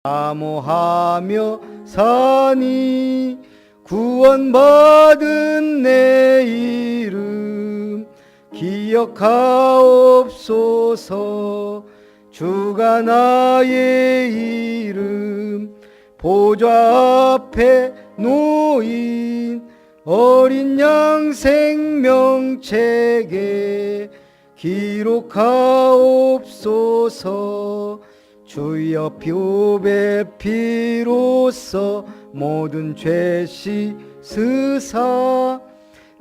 사모하며 사니 구원받은 내 이름 기억하옵소서. 주가 나의 이름 보좌 앞에 놓인 어린 양 생명책에 기록하옵소서. 주여 표배 피로써 모든 죄 씻으사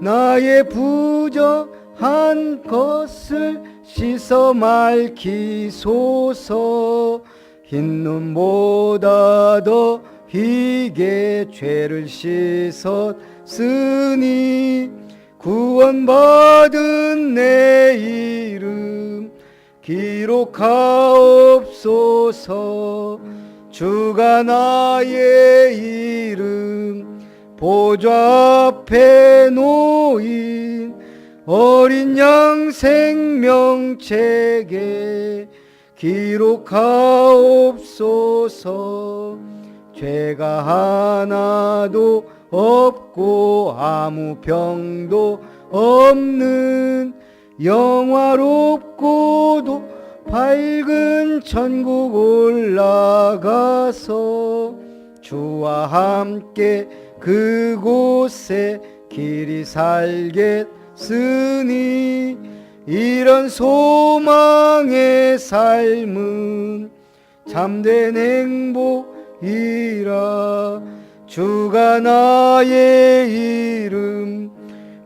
나의 부정한 것을 씻어 맑히소서. 흰 눈보다 더 희게 죄를 씻었으니 구원받은 내 이름 기록하옵소서. 주가 나의 이름 보좌 앞에 놓인 어린 양 생명책에 기록하옵소서. 죄가 하나도 없고 아무 병도 없는 영화롭고도 밝은 천국 올라가서 주와 함께 그곳에 길이 살겠으니 이런 소망의 삶은 참된 행복이라. 주가 나의 이름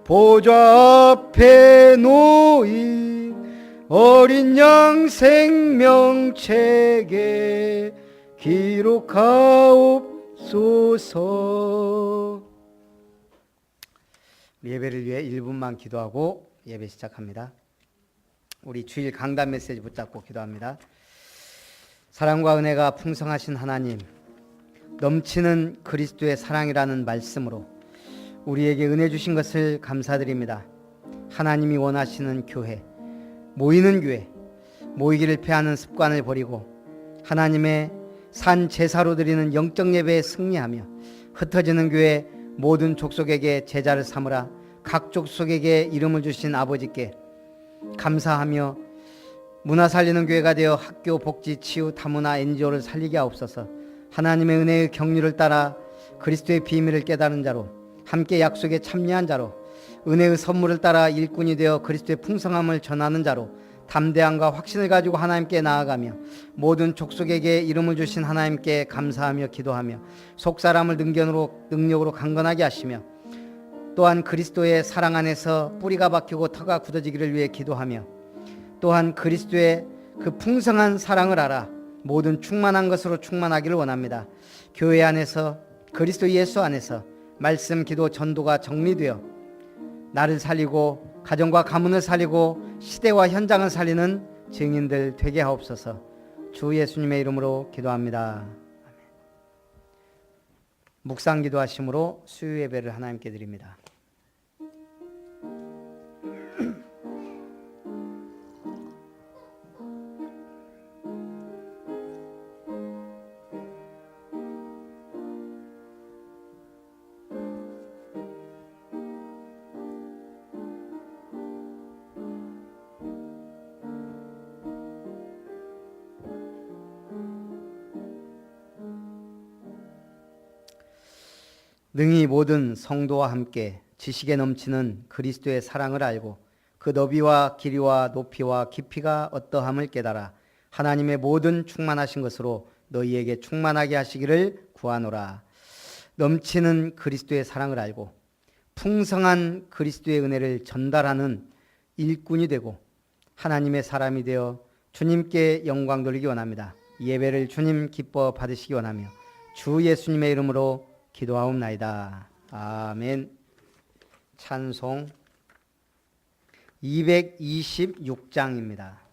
보좌 앞에 놓인 어린 양 생명책에 기록하옵소서. 예배를 위해 1분만 기도하고 예배 시작합니다. 우리 주일 강단 메시지 붙잡고 기도합니다. 사랑과 은혜가 풍성하신 하나님, 넘치는 그리스도의 사랑이라는 말씀으로 우리에게 은혜 주신 것을 감사드립니다. 하나님이 원하시는 교회, 모이는 교회, 모이기를 패하는 습관을 버리고 하나님의 산 제사로 드리는 영적 예배에 승리하며 흩어지는 교회 모든 족속에게 제자를 삼으라. 각 족속에게 이름을 주신 아버지께 감사하며 문화 살리는 교회가 되어 학교, 복지, 치유, 다문화, NGO를 살리게 하옵소서. 하나님의 은혜의 경륜을 따라 그리스도의 비밀을 깨달은 자로, 함께 약속에 참여한 자로, 은혜의 선물을 따라 일꾼이 되어 그리스도의 풍성함을 전하는 자로 담대함과 확신을 가지고 하나님께 나아가며 모든 족속에게 이름을 주신 하나님께 감사하며 기도하며 속사람을 능력으로 강건하게 하시며 또한 그리스도의 사랑 안에서 뿌리가 박히고 터가 굳어지기를 위해 기도하며 또한 그리스도의 그 풍성한 사랑을 알아 모든 충만한 것으로 충만하기를 원합니다. 교회 안에서 그리스도 예수 안에서 말씀, 기도, 전도가 정리되어 나를 살리고 가정과 가문을 살리고 시대와 현장을 살리는 증인들 되게 하옵소서. 주 예수님의 이름으로 기도합니다. 아멘. 묵상 기도하심으로 수요 예배를 하나님께 드립니다. 능히 모든 성도와 함께 지식에 넘치는 그리스도의 사랑을 알고 그 너비와 길이와 높이와 깊이가 어떠함을 깨달아 하나님의 모든 충만하신 것으로 너희에게 충만하게 하시기를 구하노라. 넘치는 그리스도의 사랑을 알고 풍성한 그리스도의 은혜를 전달하는 일꾼이 되고 하나님의 사람이 되어 주님께 영광 돌리기 원합니다. 예배를 주님 기뻐 받으시기 원하며 주 예수님의 이름으로 기도하옵나이다. 아멘. 찬송 226장입니다.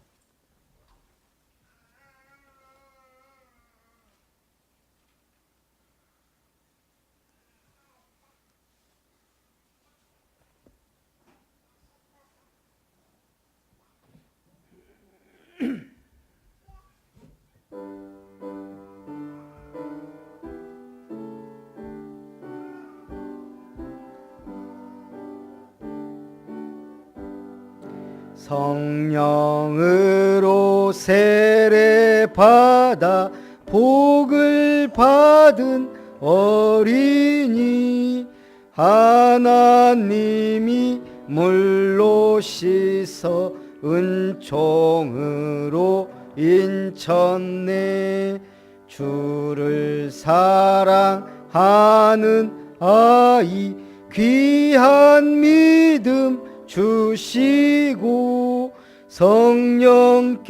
성령으로 세례받아 복을 받은 어린이 하나님이 물로 씻어 은총으로 인쳤네. 주를 사랑하는 아이 귀한 믿음 주시고 성령께서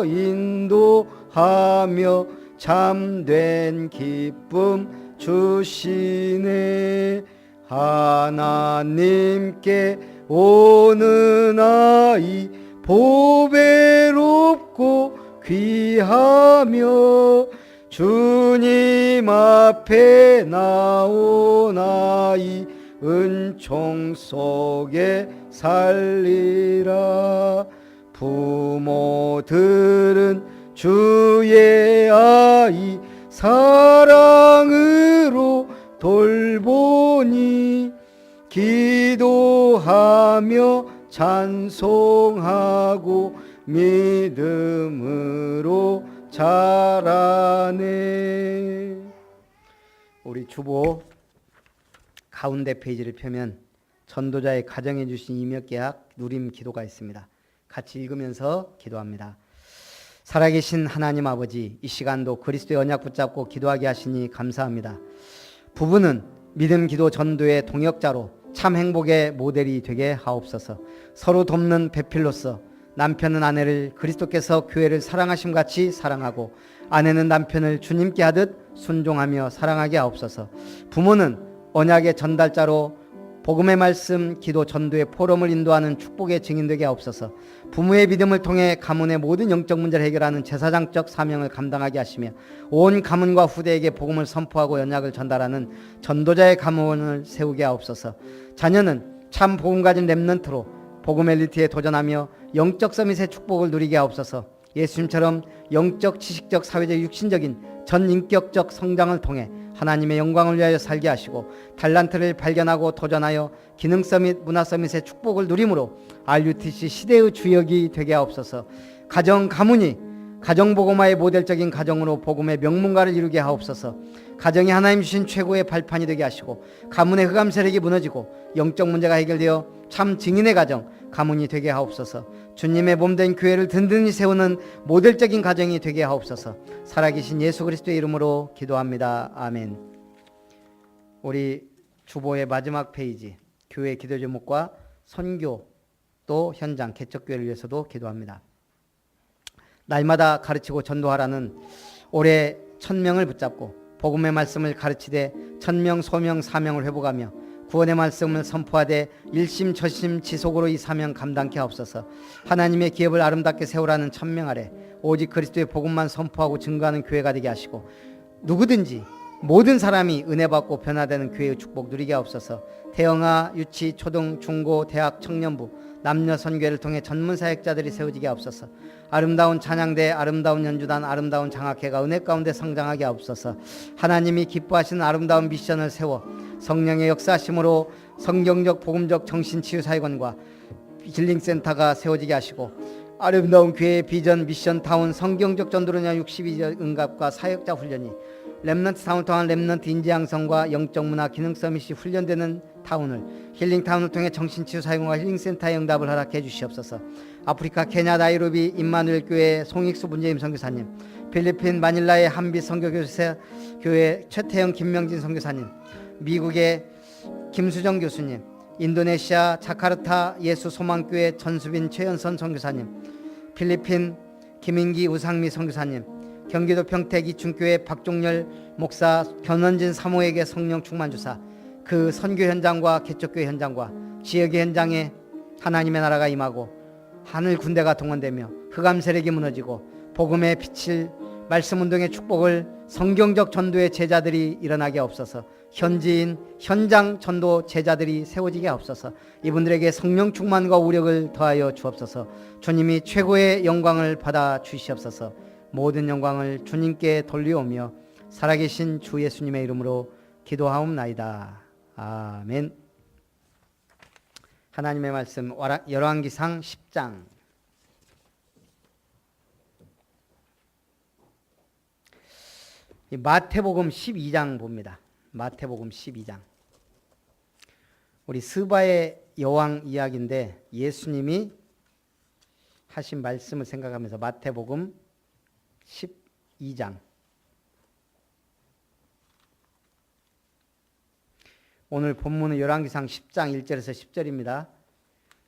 인도하며 참된 기쁨 주시네. 하나님께 오는 아이 보배롭고 귀하며 주님 앞에 나온 아이 은총 속에 살리라. 부모들은 주의 아이 사랑으로 돌보니 기도하며 찬송하고 믿음으로 자라네. 우리 주보 가운데 페이지를 펴면 전도자의 가정해 주신 임역계약 누림 기도가 있습니다. 같이 읽으면서 기도합니다. 살아계신 하나님 아버지, 이 시간도 그리스도의 언약 붙잡고 기도하게 하시니 감사합니다. 부부는 믿음, 기도, 전도의 동역자로 참 행복의 모델이 되게 하옵소서. 서로 돕는 배필로서 남편은 아내를 그리스도께서 교회를 사랑하심 같이 사랑하고 아내는 남편을 주님께 하듯 순종하며 사랑하게 하옵소서. 부모는 언약의 전달자로 복음의 말씀, 기도, 전도의 포럼을 인도하는 축복의 증인되게 하옵소서. 부모의 믿음을 통해 가문의 모든 영적 문제를 해결하는 제사장적 사명을 감당하게 하시며 온 가문과 후대에게 복음을 선포하고 언약을 전달하는 전도자의 가문을 세우게 하옵소서. 자녀는 참 복음 가진 렘넌트로 복음 엘리트에 도전하며 영적 서밋의 축복을 누리게 하옵소서. 예수님처럼 영적, 지식적, 사회적, 육신적인 전인격적 성장을 통해 하나님의 영광을 위하여 살게 하시고 달란트를 발견하고 도전하여 기능 서밋, 문화 서밋의 축복을 누림으로 RUTC 시대의 주역이 되게 하옵소서. 가정, 가문이 가정복음화의 모델적인 가정으로 복음의 명문가를 이루게 하옵소서. 가정이 하나님 주신 최고의 발판이 되게 하시고 가문의 흑암 세력이 무너지고 영적 문제가 해결되어 참 증인의 가정, 가문이 되게 하옵소서. 주님의 몸된 교회를 든든히 세우는 모델적인 가정이 되게 하옵소서. 살아계신 예수 그리스도의 이름으로 기도합니다. 아멘. 우리 주보의 마지막 페이지, 교회 기도 제목과 선교 또 현장 개척교회를 위해서도 기도합니다. 날마다 가르치고 전도하라는 올해 1000명을 붙잡고 복음의 말씀을 가르치되 천명, 소명, 사명을 회복하며 구원의 말씀을 선포하되 일심 저심 지속으로 이 사명 감당케 하옵소서. 하나님의 기업을 아름답게 세우라는 천명 아래 오직 그리스도의 복음만 선포하고 증거하는 교회가 되게 하시고 누구든지 모든 사람이 은혜 받고 변화되는 교회의 축복 누리게 하옵소서. 태영아, 유치, 초등, 중고, 대학, 청년부, 남녀 선교회를 통해 전문 사역자들이 세워지게 하옵소서. 아름다운 찬양대, 아름다운 연주단, 아름다운 장학회가 은혜 가운데 성장하게 하옵소서. 하나님이 기뻐하시는 아름다운 미션을 세워 성령의 역사심으로 성경적, 복음적 정신치유사역원과 힐링센터가 세워지게 하시고 아름다운 교회의 비전, 미션, 타운, 성경적 전도를 위한 62절 응답과 사역자 훈련이 렘넌트 타운을 통한 렘넌트 인재 양성과 영적 문화 기능 서밋이 훈련되는 타운을 힐링 타운을 통해 정신치유 사역과 힐링센터의 응답을 허락해 주시옵소서. 아프리카 케냐 나이로비 임마누엘 교회 송익수 문재임 선교사님, 필리핀 마닐라의 한빛 선교교회 최태영 김명진 선교사님, 미국의 김수정 교수님, 인도네시아 자카르타 예수 소망교회 전수빈 최연선 선교사님, 필리핀 김인기 우상미 선교사님, 경기도 평택 이충교회 박종열 목사 견원진 사모에게 성령 충만 주사 그 선교 현장과 개척교회 현장과 지역의 현장에 하나님의 나라가 임하고 하늘 군대가 동원되며 흑암 세력이 무너지고 복음의 빛을 말씀운동의 축복을 성경적 전도의 제자들이 일어나게 하옵소서. 현지인 현장 전도 제자들이 세워지게 하옵소서. 이분들에게 성령 충만과 우력을 더하여 주옵소서. 주님이 최고의 영광을 받아 주시옵소서. 모든 영광을 주님께 돌리오며 살아계신 주 예수님의 이름으로 기도하옵나이다. 아멘. 하나님의 말씀 열왕기상 10장. 마태복음 12장 봅니다. 마태복음 12장. 우리 스바의 여왕 이야기인데 예수님이 하신 말씀을 생각하면서 마태복음 12장. 오늘 본문은 열왕기상 10장 1절에서 10절입니다.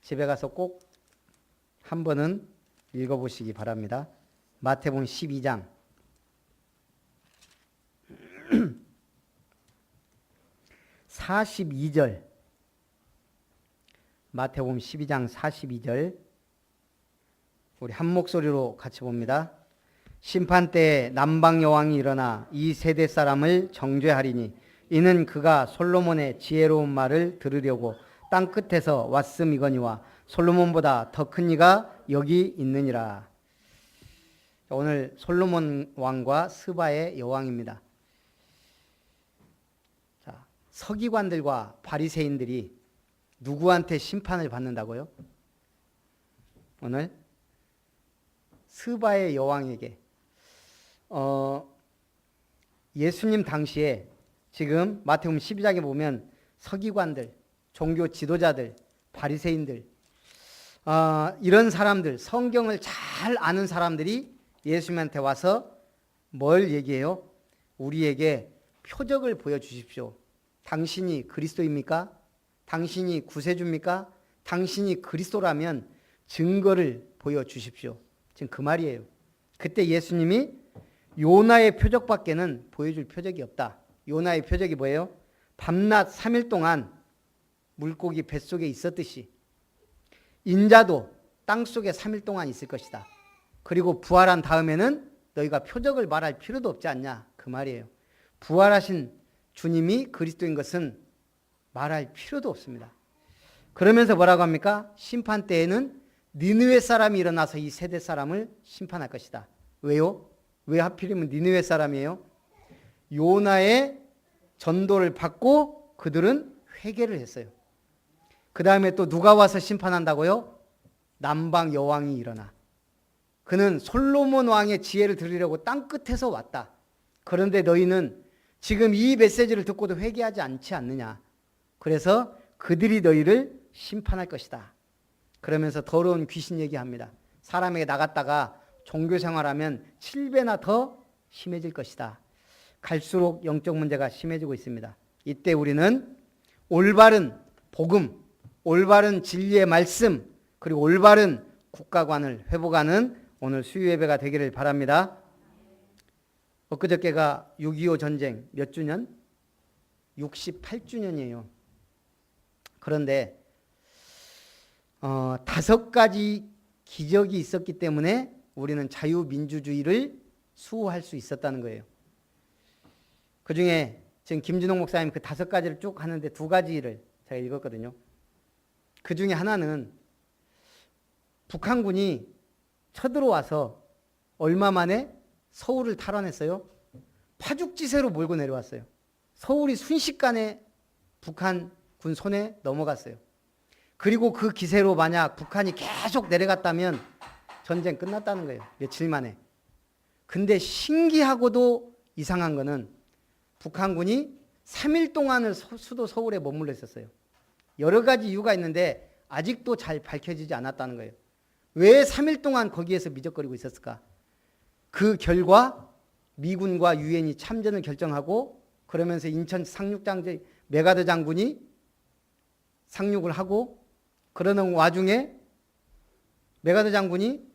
집에 가서 꼭 한 번은 읽어보시기 바랍니다. 마태복음 12장 42절. 마태복음 12장 42절. 우리 한 목소리로 같이 봅니다. 심판 때에 남방 여왕이 일어나 이 세대 사람을 정죄하리니 이는 그가 솔로몬의 지혜로운 말을 들으려고 땅 끝에서 왔음이거니와 솔로몬보다 더 큰 이가 여기 있느니라. 오늘 솔로몬 왕과 스바의 여왕입니다. 자, 서기관들과 바리새인들이 누구한테 심판을 받는다고요? 오늘 스바의 여왕에게. 예수님 당시에 지금 마태복음 12장에 보면 서기관들, 종교 지도자들, 바리새인들, 이런 사람들, 성경을 잘 아는 사람들이 예수님한테 와서 뭘 얘기해요? 우리에게 표적을 보여주십시오. 당신이 그리스도입니까? 당신이 구세주입니까? 당신이 그리스도라면 증거를 보여주십시오. 지금 그 말이에요. 그때 예수님이 요나의 표적밖에는 보여줄 표적이 없다. 요나의 표적이 뭐예요? 밤낮 3일 동안 물고기 뱃속에 있었듯이 인자도 땅속에 3일 동안 있을 것이다. 그리고 부활한 다음에는 너희가 표적을 말할 필요도 없지 않냐, 그 말이에요. 부활하신 주님이 그리스도인 것은 말할 필요도 없습니다. 그러면서 뭐라고 합니까? 심판 때에는 니느웨 사람이 일어나서 이 세대 사람을 심판할 것이다. 왜요? 왜 하필이면 니느웨 사람이에요? 요나의 전도를 받고 그들은 회개를 했어요. 그 다음에 또 누가 와서 심판한다고요? 남방 여왕이 일어나. 그는 솔로몬 왕의 지혜를 들으려고 땅끝에서 왔다. 그런데 너희는 지금 이 메시지를 듣고도 회개하지 않지 않느냐. 그래서 그들이 너희를 심판할 것이다. 그러면서 더러운 귀신 얘기합니다. 사람에게 나갔다가 종교 생활하면 7배나 더 심해질 것이다. 갈수록 영적 문제가 심해지고 있습니다. 이때 우리는 올바른 복음, 올바른 진리의 말씀, 그리고 올바른 국가관을 회복하는 오늘 수요 예배가 되기를 바랍니다. 엊그저께가 6.25 전쟁 몇 주년? 68주년이에요. 그런데 5가지 기적이 있었기 때문에 우리는 자유민주주의를 수호할 수 있었다는 거예요. 그 중에 지금 김준홍 목사님 그 5가지를 쭉 하는데 2가지를 제가 읽었거든요. 그 중에 하나는 북한군이 쳐들어와서 얼마 만에 서울을 탈환했어요? 파죽지세로 몰고 내려왔어요. 서울이 순식간에 북한군 손에 넘어갔어요. 그리고 그 기세로 만약 북한이 계속 내려갔다면 전쟁 끝났다는 거예요. 며칠 만에. 근데 신기하고도 이상한 거는 북한군이 3일 동안을 수도 서울에 머물러 있었어요. 여러 가지 이유가 있는데 아직도 잘 밝혀지지 않았다는 거예요. 왜 3일 동안 거기에서 미적거리고 있었을까? 그 결과 미군과 유엔이 참전을 결정하고 그러면서 인천 상륙장제 메가더 장군이 상륙을 하고 그러는 와중에 메가더 장군이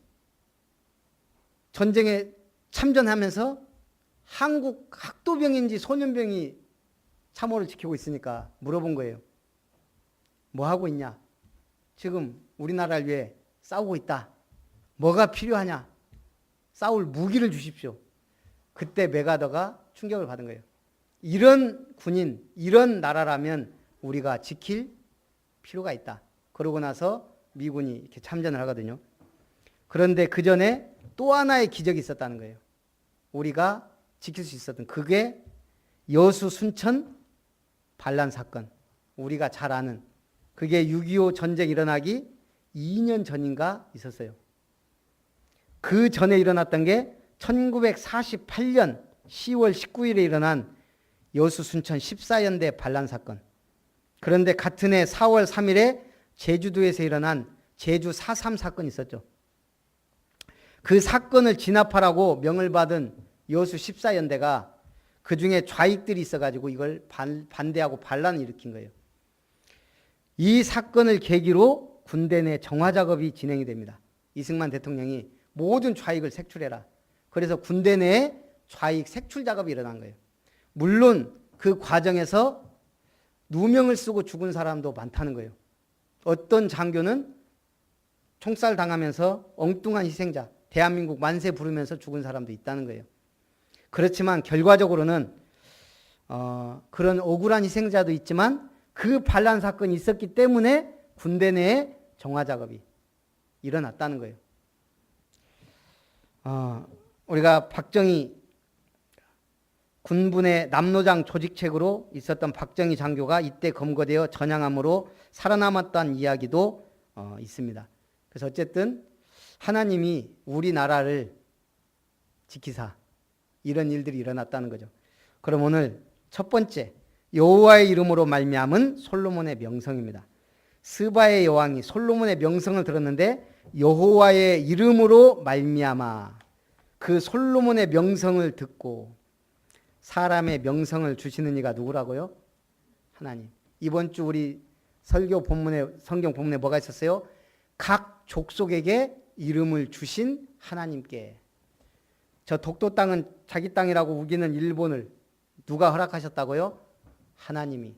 전쟁에 참전하면서 한국 학도병인지 소년병이 참호를 지키고 있으니까 물어본 거예요. 뭐 하고 있냐? 지금 우리나라를 위해 싸우고 있다. 뭐가 필요하냐? 싸울 무기를 주십시오. 그때 메가더가 충격을 받은 거예요. 이런 군인, 이런 나라라면 우리가 지킬 필요가 있다. 그러고 나서 미군이 이렇게 참전을 하거든요. 그런데 그 전에 또 하나의 기적이 있었다는 거예요. 우리가 지킬 수 있었던 그게 여수 순천 반란 사건. 우리가 잘 아는 그게 6.25 전쟁 일어나기 2년 전인가 있었어요. 그 전에 일어났던 게 1948년 10월 19일에 일어난 여수 순천 14연대 반란 사건. 그런데 같은 해 4월 3일에 제주도에서 일어난 제주 4.3 사건이 있었죠. 그 사건을 진압하라고 명을 받은 여수 14연대가 그 중에 좌익들이 있어가지고 이걸 반대하고 반란을 일으킨 거예요. 이 사건을 계기로 군대 내 정화 작업이 진행이 됩니다. 이승만 대통령이 모든 좌익을 색출해라. 그래서 군대 내에 좌익 색출 작업이 일어난 거예요. 물론 그 과정에서 누명을 쓰고 죽은 사람도 많다는 거예요. 어떤 장교는 총살 당하면서 엉뚱한 희생자, 대한민국 만세 부르면서 죽은 사람도 있다는 거예요. 그렇지만 결과적으로는 그런 억울한 희생자도 있지만 그 반란 사건이 있었기 때문에 군대 내에 정화 작업이 일어났다는 거예요. 우리가 박정희 군분의 남로장 조직책으로 있었던 박정희 장교가 이때 검거되어 전향함으로 살아남았다는 이야기도 있습니다. 그래서 어쨌든 하나님이 우리나라를 지키사 이런 일들이 일어났다는 거죠. 그럼 오늘 첫 번째 여호와의 이름으로 말미암은 솔로몬의 명성입니다. 스바의 여왕이 솔로몬의 명성을 들었는데 여호와의 이름으로 말미암아 그 솔로몬의 명성을 듣고 사람의 명성을 주시는 이가 누구라고요? 하나님. 이번 주 우리 설교 본문에 성경 본문에 뭐가 있었어요? 각 족속에게 이름을 주신 하나님께. 저 독도 땅은 자기 땅이라고 우기는 일본을 누가 허락하셨다고요? 하나님이.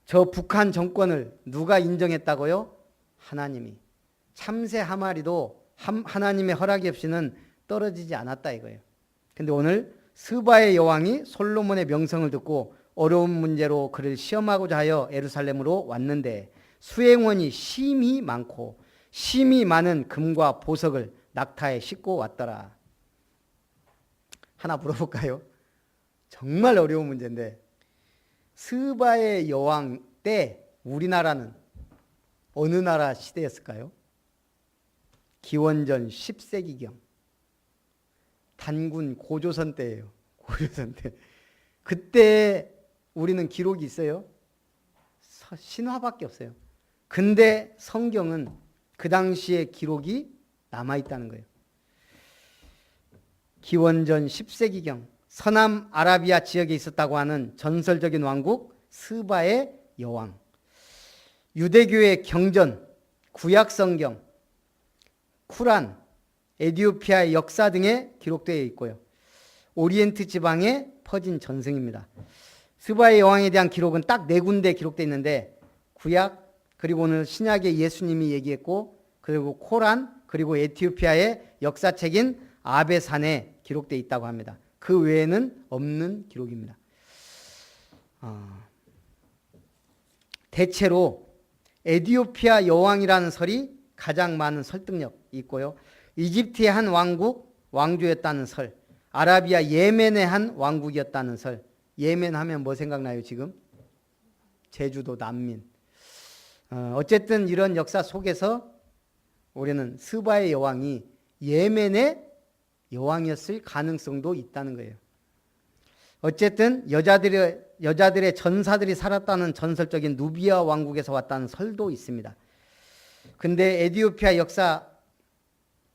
저 북한 정권을 누가 인정했다고요? 하나님이. 참새 한 마리도 하나님의 허락이 없이는 떨어지지 않았다 이거예요. 근데 오늘 스바의 여왕이 솔로몬의 명성을 듣고 어려운 문제로 그를 시험하고자 하여 예루살렘으로 왔는데 수행원이 심히 많고 심히 많은 금과 보석을 낙타에 싣고 왔더라. 하나 물어볼까요? 정말 어려운 문제인데 스바의 여왕 때 우리나라는 어느 나라 시대였을까요? 기원전 10세기경 단군 고조선 때예요. 고조선 때. 그때 우리는 기록이 있어요? 신화밖에 없어요. 근데 성경은 그 당시의 기록이 남아있다는 거예요. 기원전 10세기경 서남 아라비아 지역에 있었다고 하는 전설적인 왕국 스바의 여왕. 유대교의 경전, 구약성경, 쿠란, 에티오피아의 역사 등에 기록되어 있고요. 오리엔트 지방에 퍼진 전승입니다. 스바의 여왕에 대한 기록은 딱 4군데 기록되어 있는데 구약, 그리고 오늘 신약의 예수님이 얘기했고, 그리고 코란, 그리고 에티오피아의 역사책인 아베산에 기록되어 있다고 합니다. 그 외에는 없는 기록입니다. 대체로 에티오피아 여왕이라는 설이 가장 많은 설득력이 있고요. 이집트의 한 왕국 왕조였다는 설, 아라비아 예멘의 한 왕국이었다는 설. 예멘 하면 뭐 생각나요 지금? 제주도 난민. 어쨌든 이런 역사 속에서 우리는 스바의 여왕이 예멘의 여왕이었을 가능성도 있다는 거예요. 어쨌든 여자들의 전사들이 살았다는 전설적인 누비아 왕국에서 왔다는 설도 있습니다. 근데 에티오피아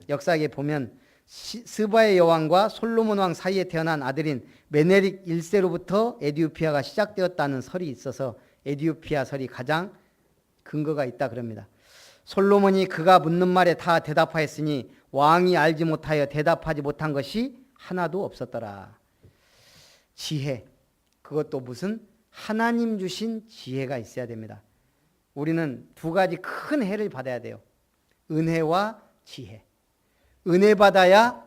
역사에 보면 스바의 여왕과 솔로몬 왕 사이에 태어난 아들인 메네릭 1세로부터 에티오피아가 시작되었다는 설이 있어서 에티오피아 설이 가장 근거가 있다 그럽니다. 솔로몬이 그가 묻는 말에 다 대답하였으니 왕이 알지 못하여 대답하지 못한 것이 하나도 없었더라. 지혜, 그것도 무슨 하나님 주신 지혜가 있어야 됩니다. 우리는 두 가지 큰 해를 받아야 돼요. 은혜와 지혜. 은혜 받아야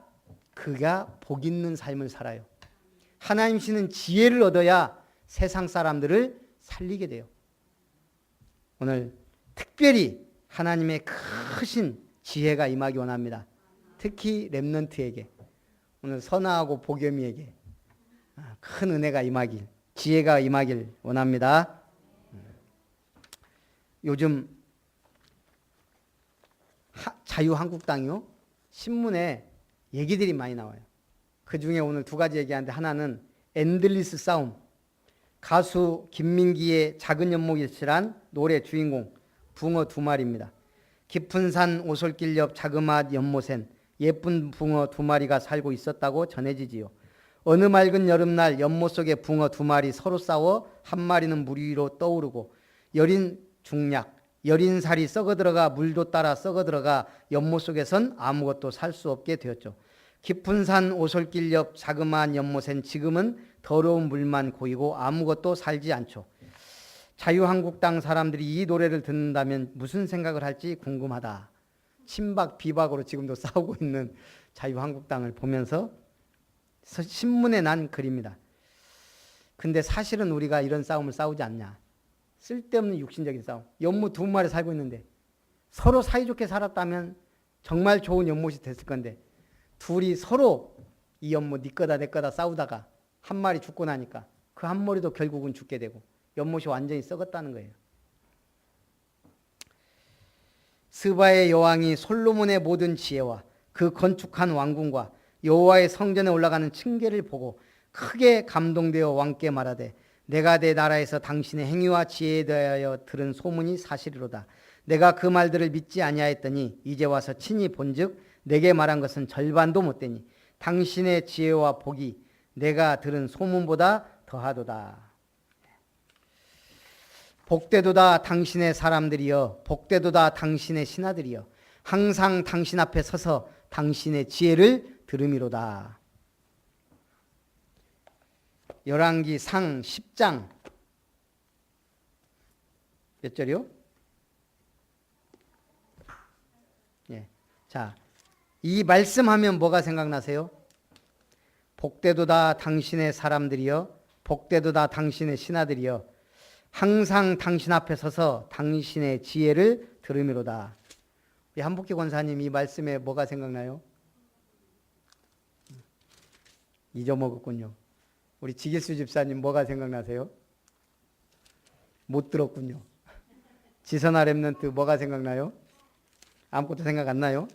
그가 복 있는 삶을 살아요. 하나님 주시는 지혜를 얻어야 세상 사람들을 살리게 돼요. 오늘 특별히 하나님의 크신 지혜가 임하기 원합니다. 특히 렘넌트에게, 오늘 선아하고 복염이에게 큰 은혜가 임하길, 지혜가 임하길 원합니다. 요즘 자유한국당이요 신문에 얘기들이 많이 나와요. 그 중에 오늘 두 가지 얘기하는데 하나는 엔들리스 싸움, 가수 김민기의 작은 연못이란 노래 주인공 붕어 두 마리입니다. 깊은 산 오솔길 옆 자그마한 연못엔 예쁜 붕어 두 마리가 살고 있었다고 전해지지요. 어느 맑은 여름날 연못 속에 붕어 두 마리 서로 싸워 한 마리는 물 위로 떠오르고 여린 중약, 여린 살이 썩어들어가 물도 따라 썩어들어가 연못 속에선 아무것도 살 수 없게 되었죠. 깊은 산 오솔길 옆 자그마한 연못엔 지금은 더러운 물만 고이고 아무것도 살지 않죠. 자유한국당 사람들이 이 노래를 듣는다면 무슨 생각을 할지 궁금하다. 친박 비박으로 지금도 싸우고 있는 자유한국당을 보면서 신문에 난 글입니다. 근데 사실은 우리가 이런 싸움을 싸우지 않냐. 쓸데없는 육신적인 싸움. 연못 두 마리 살고 있는데 서로 사이좋게 살았다면 정말 좋은 연못이 됐을 건데 둘이 서로 이 연못 네 거다 내 거다 싸우다가 한 마리 죽고 나니까 그 한 마리도 결국은 죽게 되고 연못이 완전히 썩었다는 거예요. 스바의 여왕이 솔로몬의 모든 지혜와 그 건축한 왕궁과 여호와의 성전에 올라가는 층계를 보고 크게 감동되어 왕께 말하되 내가 내 나라에서 당신의 행위와 지혜에 대하여 들은 소문이 사실이로다. 내가 그 말들을 믿지 아니하였더니 이제 와서 친히 본즉 내게 말한 것은 절반도 못되니 당신의 지혜와 복이 내가 들은 소문보다 더하도다. 복되도다 당신의 사람들이여, 복되도다 당신의 신하들이여, 항상 당신 앞에 서서 당신의 지혜를 들음이로다. 열왕기 상 10장 몇 절이요? 예. 자, 이 말씀하면 뭐가 생각나세요? 복되도다 당신의 사람들이여, 복되도다 당신의 신하들이여, 항상 당신 앞에 서서 당신의 지혜를 들음이로다. 우리 한복기 권사님 이 말씀에 뭐가 생각나요? 잊어먹었군요. 우리 지길수 집사님 뭐가 생각나세요? 못 들었군요. 지선아 랩런트 뭐가 생각나요? 아무것도 생각 안 나요?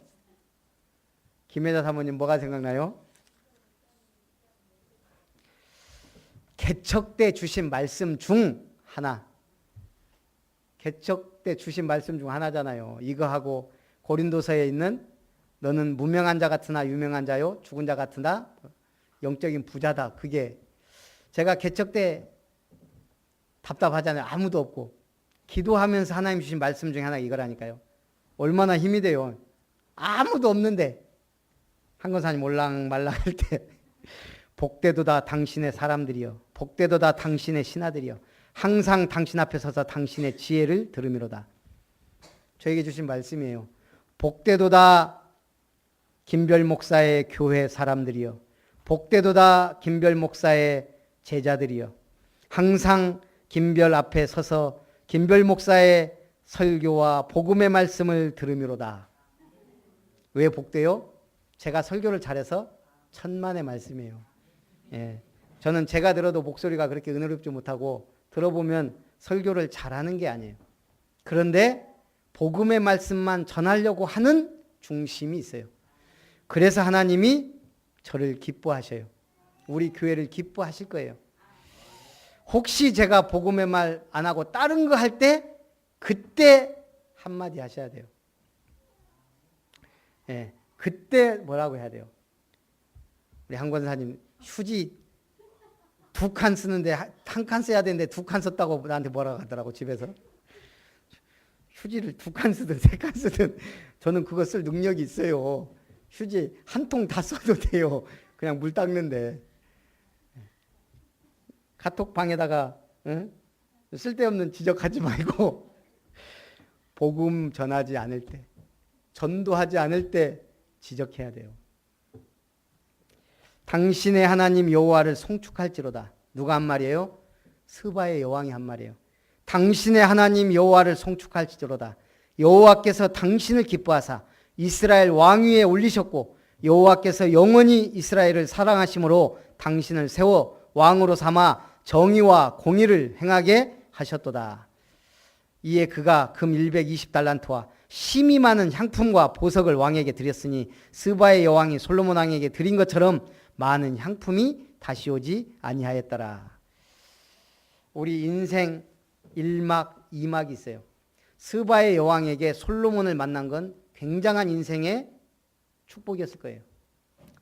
김혜자 사모님 뭐가 생각나요? 개척 때 주신 말씀 중 하나. 개척 때 주신 말씀 중 하나잖아요. 이거하고 고린도서에 있는 너는 무명한 자 같으나 유명한 자요 죽은 자 같으나 영적인 부자다. 그게 제가 개척 때 답답하잖아요. 아무도 없고 기도하면서 하나님 주신 말씀 중에 하나 이거라니까요. 얼마나 힘이 돼요. 아무도 없는데 한 권사님 올랑말랑 할 때 복되도다 당신의 사람들이여, 복되도다 당신의 신하들이여, 항상 당신 앞에 서서 당신의 지혜를 들음이로다. 저에게 주신 말씀이에요. 복되도다 김별 목사의 교회 사람들이여, 복되도다 김별 목사의 제자들이여, 항상 김별 앞에 서서 김별 목사의 설교와 복음의 말씀을 들음이로다. 왜 복돼요? 제가 설교를 잘해서 천만의 말씀이에요. 예. 저는 제가 들어도 목소리가 그렇게 은혜롭지 못하고 들어보면 설교를 잘하는 게 아니에요. 그런데 복음의 말씀만 전하려고 하는 중심이 있어요. 그래서 하나님이 저를 기뻐하셔요. 우리 교회를 기뻐하실 거예요. 혹시 제가 복음의 말 안 하고 다른 거 할 때 그때 한마디 하셔야 돼요. 예, 그때 뭐라고 해야 돼요? 우리 한 권사님 휴지 2칸 쓰는데 1칸 써야 되는데 2칸 썼다고 나한테 뭐라고 하더라고 집에서. 휴지를 2칸 쓰든 3칸 쓰든 저는 그거 쓸 능력이 있어요. 휴지 한 통 다 써도 돼요. 그냥 물 닦는데. 카톡방에다가 쓸데없는 지적하지 말고 복음 전하지 않을 때, 전도하지 않을 때 지적해야 돼요. 당신의 하나님 여호와를 송축할지로다. 누가 한 말이에요? 스바의 여왕이 한 말이에요. 당신의 하나님 여호와를 송축할지로다. 여호와께서 당신을 기뻐하사 이스라엘 왕위에 올리셨고 여호와께서 영원히 이스라엘을 사랑하심으로 당신을 세워 왕으로 삼아 정의와 공의를 행하게 하셨도다. 이에 그가 금 120달란트와 심히 많은 향품과 보석을 왕에게 드렸으니 스바의 여왕이 솔로몬 왕에게 드린 것처럼 많은 향품이 다시 오지 아니하였더라. 우리 인생 1막 2막이 있어요. 스바의 여왕에게 솔로몬을 만난 건 굉장한 인생의 축복이었을 거예요.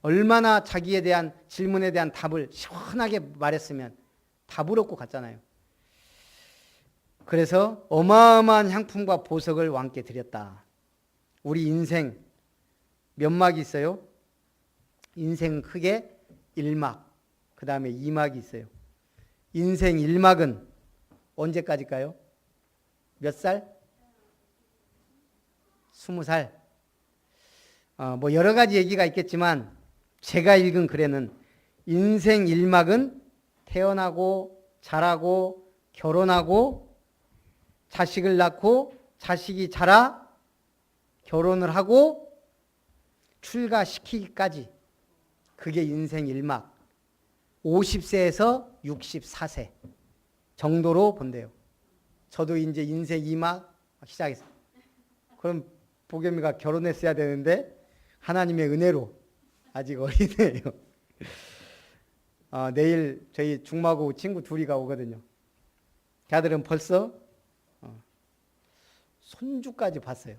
얼마나 자기에 대한 질문에 대한 답을 시원하게 말했으면 답을 얻고 갔잖아요. 그래서 어마어마한 향품과 보석을 왕께 드렸다. 우리 인생 몇 막이 있어요? 인생 크게 1막, 그 다음에 2막이 있어요. 인생 1막은 언제까지일까요? 몇 살? 20살. 뭐 여러 가지 얘기가 있겠지만 제가 읽은 글에는 인생 1막은 태어나고 자라고 결혼하고 자식을 낳고 자식이 자라 결혼을 하고 출가시키기까지, 그게 인생 1막. 50세에서 64세 정도로 본대요. 저도 이제 인생 2막 시작했어요. 그럼 보겸이가 결혼했어야 되는데 하나님의 은혜로 아직 어리네요. 내일 저희 중마고 친구 둘이가 오거든요. 걔들은 벌써 손주까지 봤어요.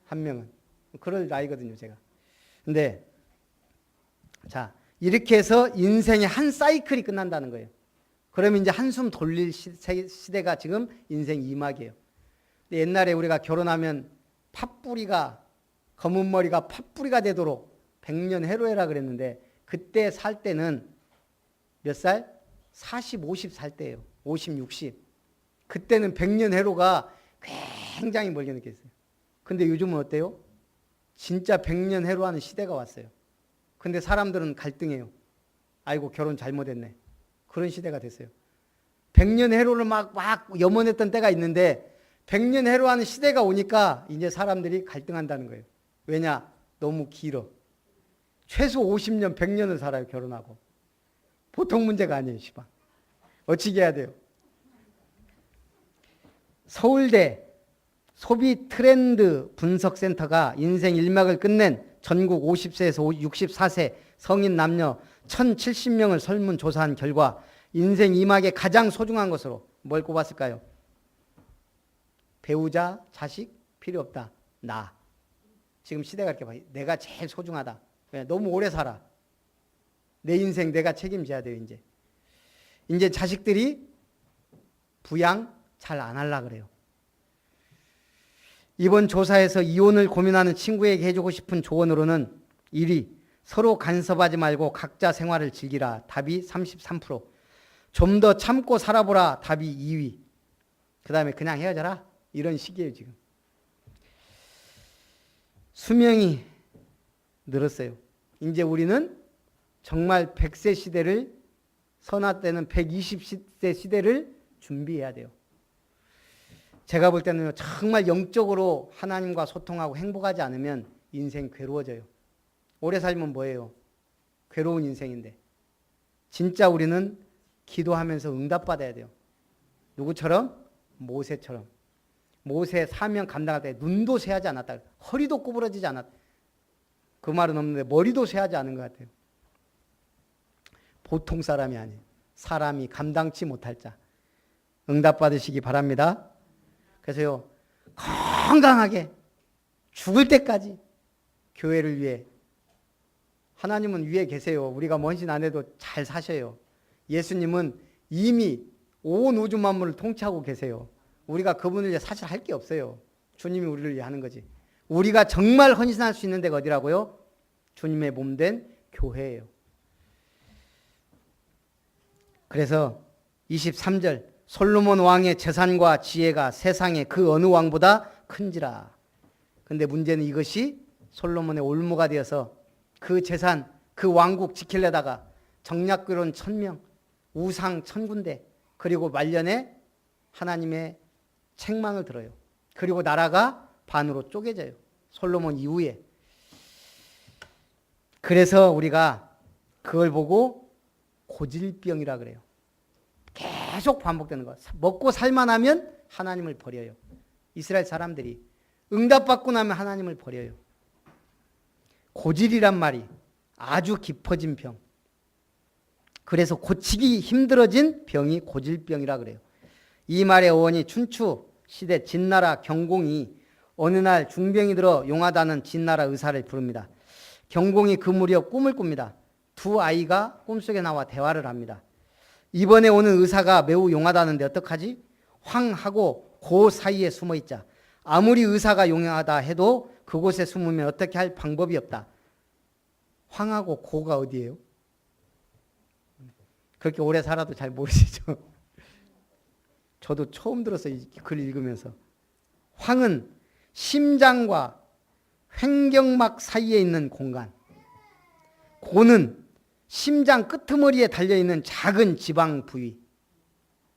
한 명은. 그럴 나이거든요, 제가. 근데 자, 이렇게 해서 인생의 한 사이클이 끝난다는 거예요. 그러면 이제 한숨 돌릴 시대가 지금 인생 2막이에요. 근데 옛날에 우리가 결혼하면 팥뿌리가, 검은 머리가 팥뿌리가 되도록 100년 해로해라 그랬는데, 그때 살 때는 몇 살? 40, 50 살 때예요. 50, 60. 그때는 100년 해로가 굉장히 멀게 느꼈어요. 근데 요즘은 어때요? 진짜 100년 해로하는 시대가 왔어요. 근데 사람들은 갈등해요. 아이고, 결혼 잘못했네. 그런 시대가 됐어요. 100년 해로를 막 염원했던 때가 있는데 100년 해로하는 시대가 오니까 이제 사람들이 갈등한다는 거예요. 왜냐? 너무 길어. 최소 50년, 100년을 살아요, 결혼하고. 보통 문제가 아니에요, 시방. 어찌게 해야 돼요? 서울대 소비 트렌드 분석센터가 인생 1막을 끝낸 전국 50세에서 64세 성인 남녀 1070명을 설문조사한 결과 인생 2막에 가장 소중한 것으로 뭘 꼽았을까요? 배우자, 자식 필요 없다. 나. 지금 시대가 이렇게 봐요. 내가 제일 소중하다. 왜? 너무 오래 살아. 내 인생 내가 책임져야 돼요, 이제. 이제 자식들이 부양 잘 안 하려고 그래요. 이번 조사에서 이혼을 고민하는 친구에게 해주고 싶은 조언으로는 1위, 서로 간섭하지 말고 각자 생활을 즐기라. 답이 33%. 좀 더 참고 살아보라. 답이 2위. 그 다음에 그냥 헤어져라. 이런 식이에요, 지금. 수명이 늘었어요. 이제 우리는 정말 100세 시대를, 선화 때는 120세 시대를 준비해야 돼요. 제가 볼 때는 정말 영적으로 하나님과 소통하고 행복하지 않으면 인생 괴로워져요. 오래 살면 뭐예요? 괴로운 인생인데. 진짜 우리는 기도하면서 응답받아야 돼요. 누구처럼? 모세처럼. 모세 사명 감당할 때 눈도 쇠하지 않았다. 허리도 구부러지지 않았다. 그 말은 없는데 머리도 쇠하지 않은 것 같아요. 보통 사람이 아니에요. 사람이 감당치 못할 자. 응답받으시기 바랍니다. 그래서요, 건강하게 죽을 때까지 교회를 위해, 하나님은 위에 계세요. 우리가 뭔신 안 해도 잘 사셔요. 예수님은 이미 온 우주 만물을 통치하고 계세요. 우리가 그분을 위해 사실 할 게 없어요. 주님이 우리를 위해 하는 거지. 우리가 정말 헌신할 수 있는 데가 어디라고요? 주님의 몸된 교회예요. 그래서 23절, 솔로몬 왕의 재산과 지혜가 세상의 그 어느 왕보다 큰지라. 근데 문제는 이것이 솔로몬의 올무가 되어서 그 재산, 그 왕국 지키려다가 정략교론 1000명, 우상 1000군데, 그리고 말년에 하나님의 책망을 들어요. 그리고 나라가 반으로 쪼개져요. 솔로몬 이후에. 그래서 우리가 그걸 보고 고질병이라 그래요. 계속 반복되는 거. 먹고 살만 하면 하나님을 버려요. 이스라엘 사람들이 응답받고 나면 하나님을 버려요. 고질이란 말이 아주 깊어진 병. 그래서 고치기 힘들어진 병이 고질병이라 그래요. 이 말의 어원이 춘추 시대 진나라 경공이 어느 날 중병이 들어 용하다는 진나라 의사를 부릅니다. 경공이 그 무렵 꿈을 꿉니다. 두 아이가 꿈속에 나와 대화를 합니다. 이번에 오는 의사가 매우 용하다는데 어떡하지? 황하고 고 사이에 숨어 있자. 아무리 의사가 용하다 해도 그곳에 숨으면 어떻게 할 방법이 없다. 황하고 고가 어디예요? 그렇게 오래 살아도 잘 모르시죠? 저도 처음 들었어요. 이 글 읽으면서. 황은 심장과 횡격막 사이에 있는 공간. 고는 심장 끄트머리에 달려있는 작은 지방 부위.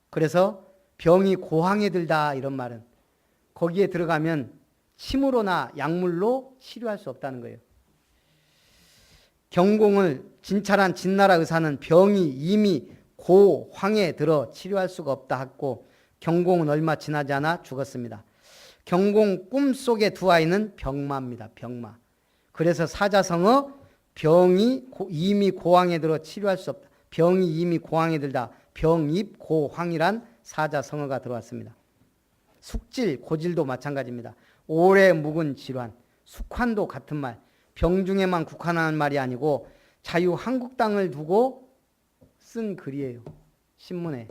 그래서 병이 고황에 들다 이런 말은 거기에 들어가면 침으로나 약물로 치료할 수 없다는 거예요. 경공을 진찰한 진나라 의사는 병이 이미 고황에 들어 치료할 수가 없다 했고 경공은 얼마 지나지 않아 죽었습니다. 경공 꿈속의 두 아이는 병마입니다. 병마. 그래서 사자성어 병이 이미 고황에 들어 치료할 수 없다. 병이 이미 고황에 들다. 병입 고황이란 사자성어가 들어왔습니다. 숙질, 고질도 마찬가지입니다. 오래 묵은 질환, 숙환도 같은 말. 병중에만 국한하는 말이 아니고 자유한국당을 두고 쓴 글이에요. 신문에.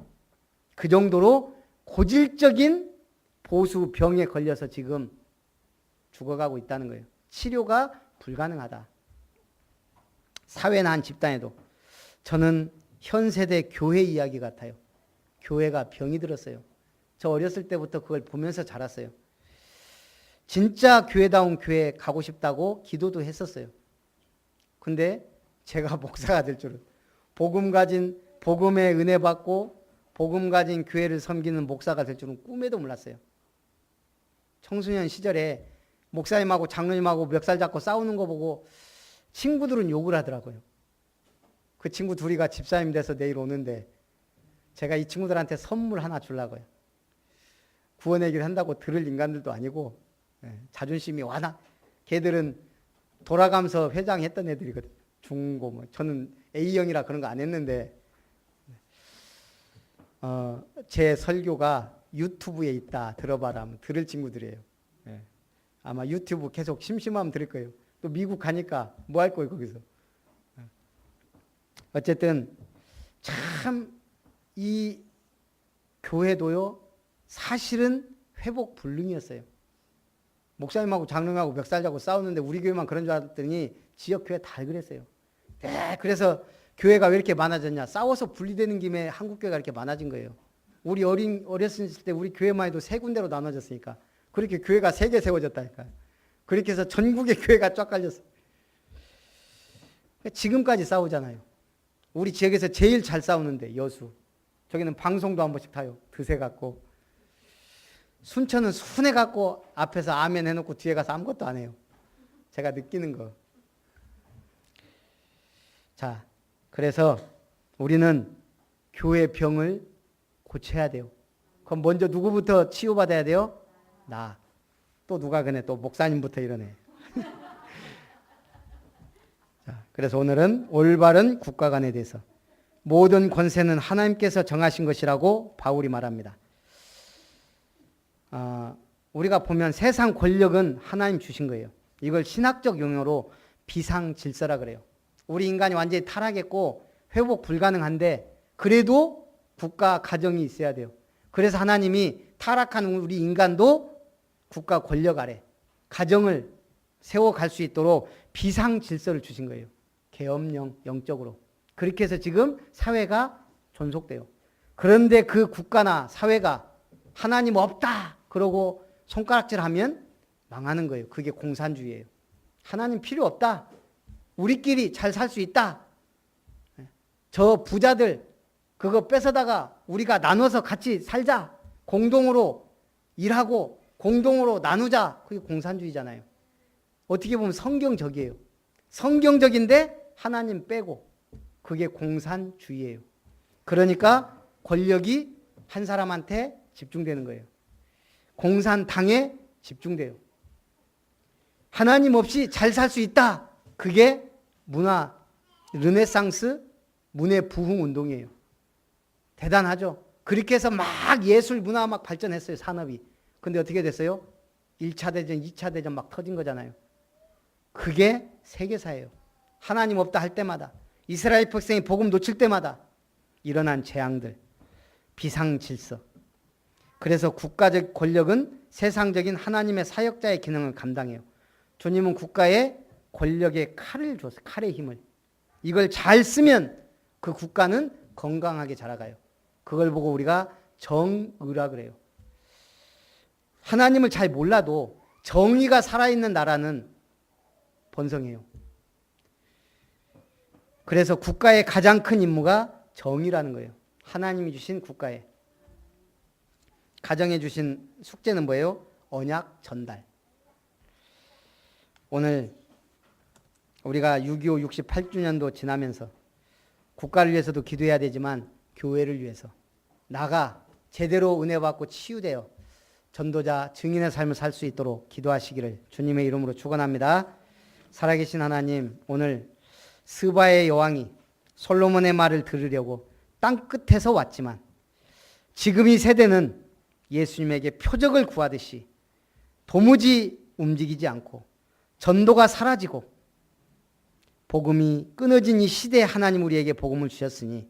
그 정도로 고질적인 보수 병에 걸려서 지금 죽어가고 있다는 거예요. 치료가 불가능하다. 사회나 한 집단에도. 저는 현 세대 교회 이야기 같아요. 교회가 병이 들었어요. 저 어렸을 때부터 그걸 보면서 자랐어요. 진짜 교회다운 교회 가고 싶다고 기도도 했었어요. 근데 제가 목사가 될 줄은, 복음의 은혜 받고 복음 가진 교회를 섬기는 목사가 될 줄은 꿈에도 몰랐어요. 청소년 시절에 목사님하고 장로님하고 멱살 잡고 싸우는 거 보고 친구들은 욕을 하더라고요. 그 친구 둘이가 집사님 돼서 내일 오는데 제가 이 친구들한테 선물 하나 주려고요. 구원 얘기를 한다고 들을 인간들도 아니고 자존심이 와나. 걔들은 돌아가면서 회장했던 애들이거든요. 중고 뭐. 저는 A형이라 그런 거 안 했는데 제 설교가 유튜브에 있다. 들어봐라 하면 들을 친구들이에요. 아마 유튜브 계속 심심하면 들을 거예요. 또 미국 가니까 뭐 할 거예요 거기서. 어쨌든 참 이 교회도요 사실은 회복 불능이었어요. 목사님하고 장로님하고 멱살 잡고 싸우는데 우리 교회만 그런 줄 알았더니 지역 교회 다 그랬어요. 그래서 교회가 왜 이렇게 많아졌냐? 싸워서 분리되는 김에 한국 교회가 이렇게 많아진 거예요. 우리 어렸을 때 우리 교회만 해도 세 군데로 나눠졌으니까 그렇게 교회가 3개 세워졌다니까. 그렇게 해서 전국의 교회가 쫙 깔렸어요. 지금까지 싸우잖아요. 우리 지역에서 제일 잘 싸우는데 여수. 저기는 방송도 한 번씩 타요. 드세 갖고. 순천은 순해 갖고 앞에서 아멘 해놓고 뒤에 가서 아무것도 안 해요. 제가 느끼는 거. 자, 그래서 우리는 교회 병을 고쳐야 돼요. 그럼 먼저 누구부터 치유받아야 돼요? 나. 또 누가 그네? 또 목사님부터 이러네. 자, 그래서 오늘은 올바른 국가관에 대해서. 모든 권세는 하나님께서 정하신 것이라고 바울이 말합니다. 우리가 보면 세상 권력은 하나님 주신 거예요. 이걸 신학적 용어로 비상질서라 그래요. 우리 인간이 완전히 타락했고 회복 불가능한데 그래도 국가 가정이 있어야 돼요. 그래서 하나님이 타락한 우리 인간도 국가 권력 아래 가정을 세워갈 수 있도록 비상질서를 주신 거예요. 계엄령, 영적으로. 그렇게 해서 지금 사회가 존속돼요. 그런데 그 국가나 사회가 하나님 없다 그러고 손가락질하면 망하는 거예요. 그게 공산주의예요. 하나님 필요 없다. 우리끼리 잘 살 수 있다. 저 부자들 그거 뺏어다가 우리가 나눠서 같이 살자. 공동으로 일하고 공동으로 나누자. 그게 공산주의잖아요. 어떻게 보면 성경적이에요. 성경적인데 하나님 빼고 그게 공산주의예요. 그러니까 권력이 한 사람한테 집중되는 거예요. 공산당에 집중돼요. 하나님 없이 잘 살 수 있다. 그게 문화, 르네상스, 문해 부흥 운동이에요. 대단하죠. 그렇게 해서 막 예술, 문화 막 발전했어요. 산업이. 근데 어떻게 됐어요? 1차 대전, 2차 대전 막 터진 거잖아요. 그게 세계사예요. 하나님 없다 할 때마다, 이스라엘 백성이 복음 놓칠 때마다 일어난 재앙들, 비상질서. 그래서 국가적 권력은 세상적인 하나님의 사역자의 기능을 감당해요. 주님은 국가에 권력의 칼을 줬어요. 칼의 힘을. 이걸 잘 쓰면 그 국가는 건강하게 자라가요. 그걸 보고 우리가 정의라 그래요. 하나님을 잘 몰라도 정의가 살아있는 나라는 번성해요. 그래서 국가의 가장 큰 임무가 정의라는 거예요. 하나님이 주신 국가에. 가정에 주신 숙제는 뭐예요? 언약 전달. 오늘 우리가 6.25 68주년도 지나면서 국가를 위해서도 기도해야 되지만 교회를 위해서 나가 제대로 은혜 받고 치유되어 전도자, 증인의 삶을 살 수 있도록 기도하시기를 주님의 이름으로 축원합니다. 살아계신 하나님, 오늘 스바의 여왕이 솔로몬의 말을 들으려고 땅끝에서 왔지만 지금 이 세대는 예수님에게 표적을 구하듯이 도무지 움직이지 않고 전도가 사라지고 복음이 끊어진 이 시대에 하나님 우리에게 복음을 주셨으니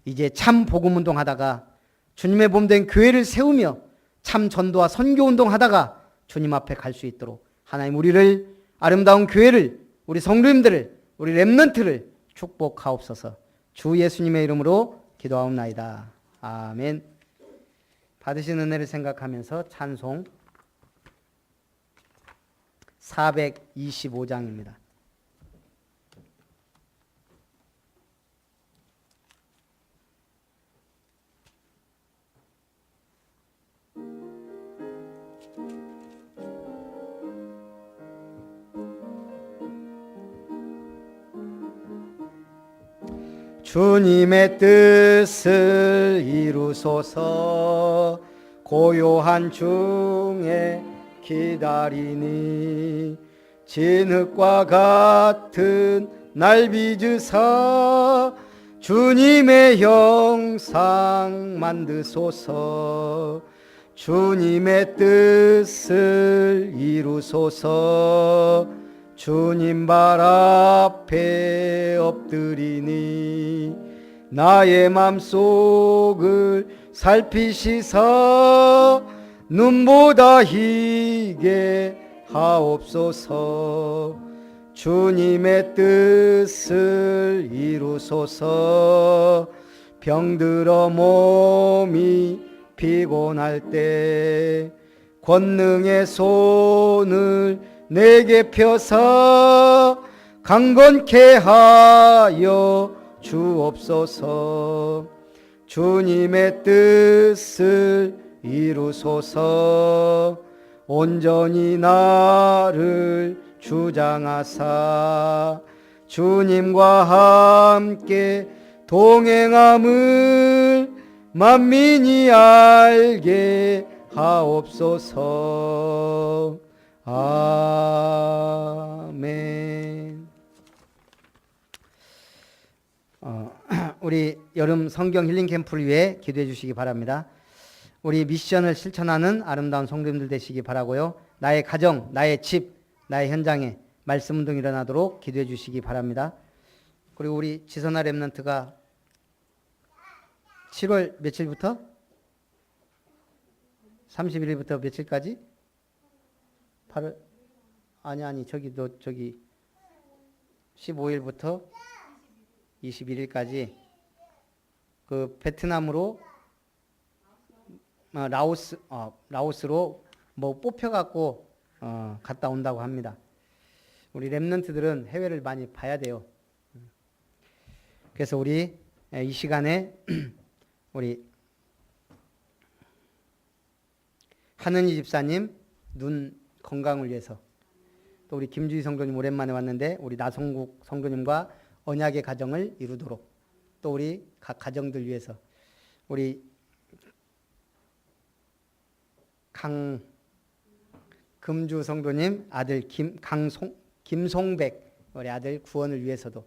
이제 참 복음 운동하다가 주님의 몸 된 교회를 세우며 참 전도와 선교 운동하다가 주님 앞에 갈 수 있도록 하나님 우리를, 아름다운 교회를, 우리 성도님들을, 우리 렘넌트를 축복하옵소서. 주 예수님의 이름으로 기도하옵나이다. 아멘. 받으신 은혜를 생각하면서 찬송 425장입니다. 주님의 뜻을 이루소서. 고요한 중에 기다리니 진흙과 같은 날 빚으사 주님의 형상 만드소서. 주님의 뜻을 이루소서. 주님 발 앞에 엎드리니 나의 맘속을 살피시사 눈보다 희게 하옵소서. 주님의 뜻을 이루소서. 병들어 몸이 피곤할 때 권능의 손을 내게 펴사 강건케 하여 주옵소서. 주님의 뜻을 이루소서. 온전히 나를 주장하사 주님과 함께 동행함을 만민이 알게 하옵소서. 아멘. 우리 여름 성경 힐링 캠프를 위해 기도해 주시기 바랍니다. 우리 미션을 실천하는 아름다운 성도님들 되시기 바라고요. 나의 가정, 나의 집, 나의 현장에 말씀 운동이 일어나도록 기도해 주시기 바랍니다. 그리고 우리 지선아 렘넌트가 7월 며칠부터? 31일부터 며칠까지? 8월 아니 저기 15일부터 21일까지 그 베트남으로 라오스로 뭐 뽑혀갖고 갔다 온다고 합니다. 우리 렘넌트들은 해외를 많이 봐야 돼요. 그래서 우리 이 시간에 우리 한은희 집사님 눈 건강을 위해서, 또 우리 김주희 성도님 오랜만에 왔는데 우리 나성국 성도님과 언약의 가정을 이루도록, 또 우리 각 가정들 위해서, 우리 금주 성도님 아들 김송백 우리 아들 구원을 위해서도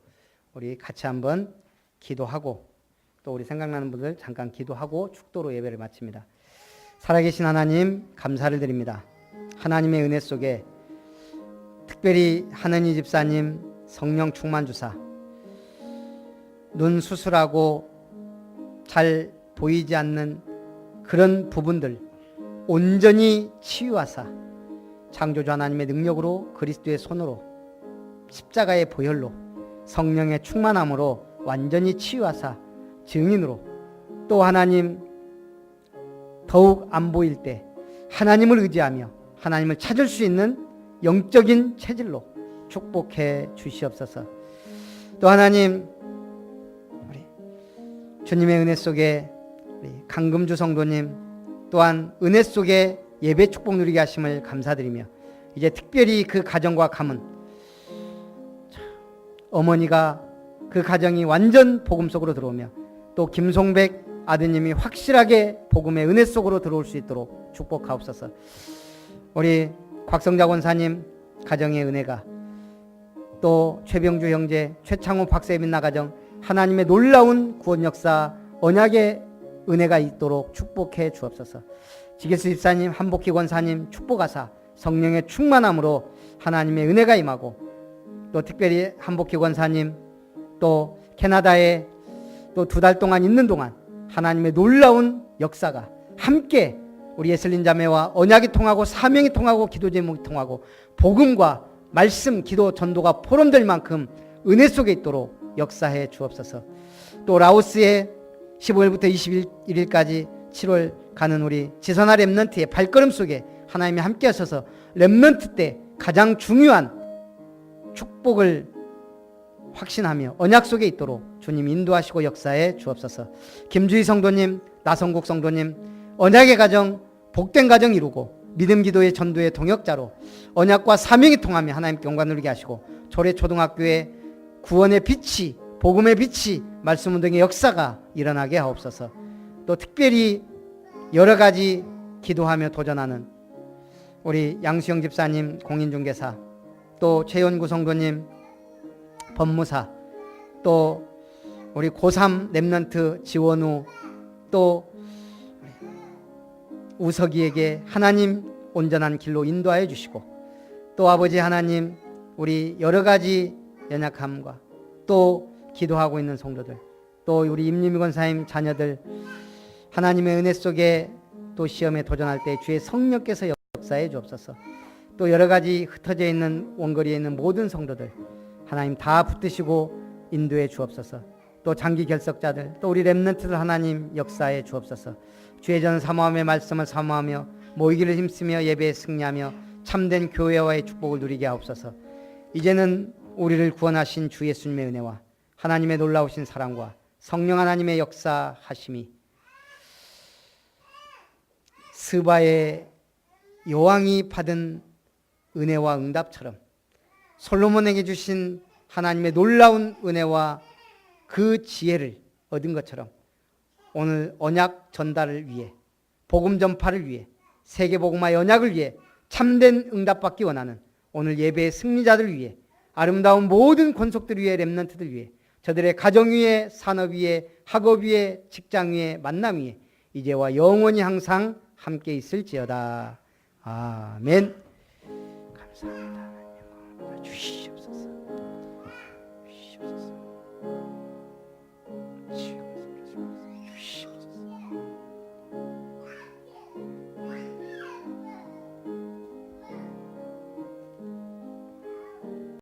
우리 같이 한번 기도하고 또 우리 생각나는 분들 잠깐 기도하고 축도로 예배를 마칩니다. 살아계신 하나님 감사를 드립니다. 하나님의 은혜 속에 특별히 하느니 집사님 성령 충만 주사 눈 수술하고 잘 보이지 않는 그런 부분들 온전히 치유하사 창조주 하나님의 능력으로 그리스도의 손으로 십자가의 보혈로 성령의 충만함으로 완전히 치유하사 증인으로 또 하나님 더욱 안 보일 때 하나님을 의지하며 하나님을 찾을 수 있는 영적인 체질로 축복해 주시옵소서. 또 하나님 우리 주님의 은혜 속에 우리 강금주 성도님 또한 은혜 속에 예배 축복 누리게 하심을 감사드리며 이제 특별히 그 가정과 가문 어머니가 그 가정이 완전 복음 속으로 들어오며 또 김송백 아드님이 확실하게 복음의 은혜 속으로 들어올 수 있도록 축복하옵소서. 우리 곽성자 권사님 가정의 은혜가 또 최병주 형제 최창호 박세빈 나 가정 하나님의 놀라운 구원 역사 언약의 은혜가 있도록 축복해 주옵소서. 지게스 집사님 한복희 권사님 축복하사 성령의 충만함으로 하나님의 은혜가 임하고 또 특별히 한복희 권사님 또 캐나다에 또 2달 동안 있는 동안 하나님의 놀라운 역사가 함께 우리 예슬린 자매와 언약이 통하고 사명이 통하고 기도 제목이 통하고 복음과 말씀 기도 전도가 포럼될 만큼 은혜 속에 있도록 역사해 주옵소서. 또 라오스에 15일부터 21일까지 7월 가는 우리 지선아 렘넌트의 발걸음 속에 하나님이 함께 하셔서 렘넌트 때 가장 중요한 축복을 확신하며 언약 속에 있도록 주님 인도하시고 역사해 주옵소서. 김주희 성도님, 나성국 성도님 언약의 가정, 복된 가정 이루고 믿음 기도의 전도의 동역자로 언약과 사명이 통하며 하나님께 영광 누리게 하시고 조례 초등학교에 구원의 빛이 복음의 빛이 말씀 운동의 역사가 일어나게 하옵소서. 또 특별히 여러 가지 기도하며 도전하는 우리 양수영 집사님 공인중개사 또 최연구 성도님 법무사 또 우리 고3 랩런트 지원우 또 우석이에게 하나님 온전한 길로 인도하여 주시고 또 아버지 하나님 우리 여러 가지 연약함과 또 기도하고 있는 성도들 또 우리 임림희 권사님 자녀들 하나님의 은혜 속에 또 시험에 도전할 때 주의 성령께서 역사해 주옵소서. 또 여러 가지 흩어져 있는 원거리에 있는 모든 성도들 하나님 다 붙드시고 인도해 주옵소서. 또 장기 결석자들 또 우리 렘넌트들 하나님 역사해 주옵소서. 주의 전 사모함의 말씀을 사모하며 모이기를 힘쓰며 예배에 승리하며 참된 교회와의 축복을 누리게 하옵소서. 이제는 우리를 구원하신 주 예수님의 은혜와 하나님의 놀라우신 사랑과 성령 하나님의 역사하심이 스바의 여왕이 받은 은혜와 응답처럼 솔로몬에게 주신 하나님의 놀라운 은혜와 그 지혜를 얻은 것처럼 오늘 언약 전달을 위해 복음 전파를 위해 세계복음화 언약을 위해 참된 응답받기 원하는 오늘 예배의 승리자들 위해 아름다운 모든 권속들 위해 렘넌트들 위해 저들의 가정 위에 산업 위에 학업 위에 직장 위에 만남 위에 이제와 영원히 항상 함께 있을지어다. 아멘. 감사합니다. 하나님 주시옵소서.